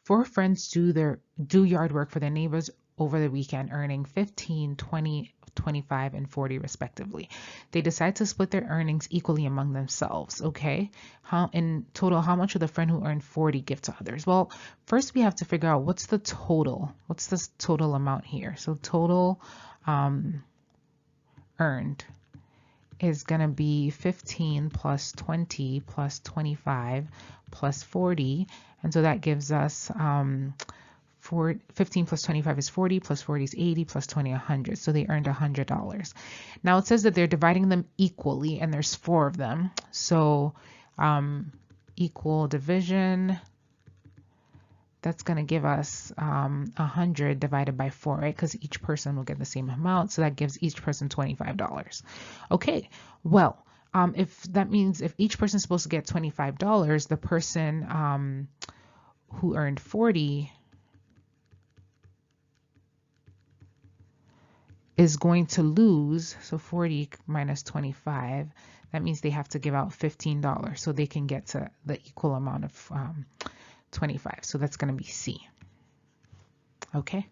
Four friends do yard work for their neighbors over the weekend, earning 15, 20, 25, and 40 respectively. They decide to split their earnings equally among themselves. Okay, how in total, how much would the friend who earned 40 give to others? Well, first we have to figure out what's the total. What's this total amount here? So total earned is going to be 15 plus 20 plus 25 plus 40. And so that gives us 15 plus 25 is 40, plus 40 is 80, plus 20, 100. So they earned $100. Now it says that they're dividing them equally, and there's four of them. So equal division, that's going to give us 100 divided by 4, right? Because each person will get the same amount. So that gives each person $25. Okay, well, if that means if each person is supposed to get $25, the person who earned 40 is going to lose. So 40 minus 25, that means they have to give out $15 so they can get to the equal amount of 25. So that's going to be C. Okay.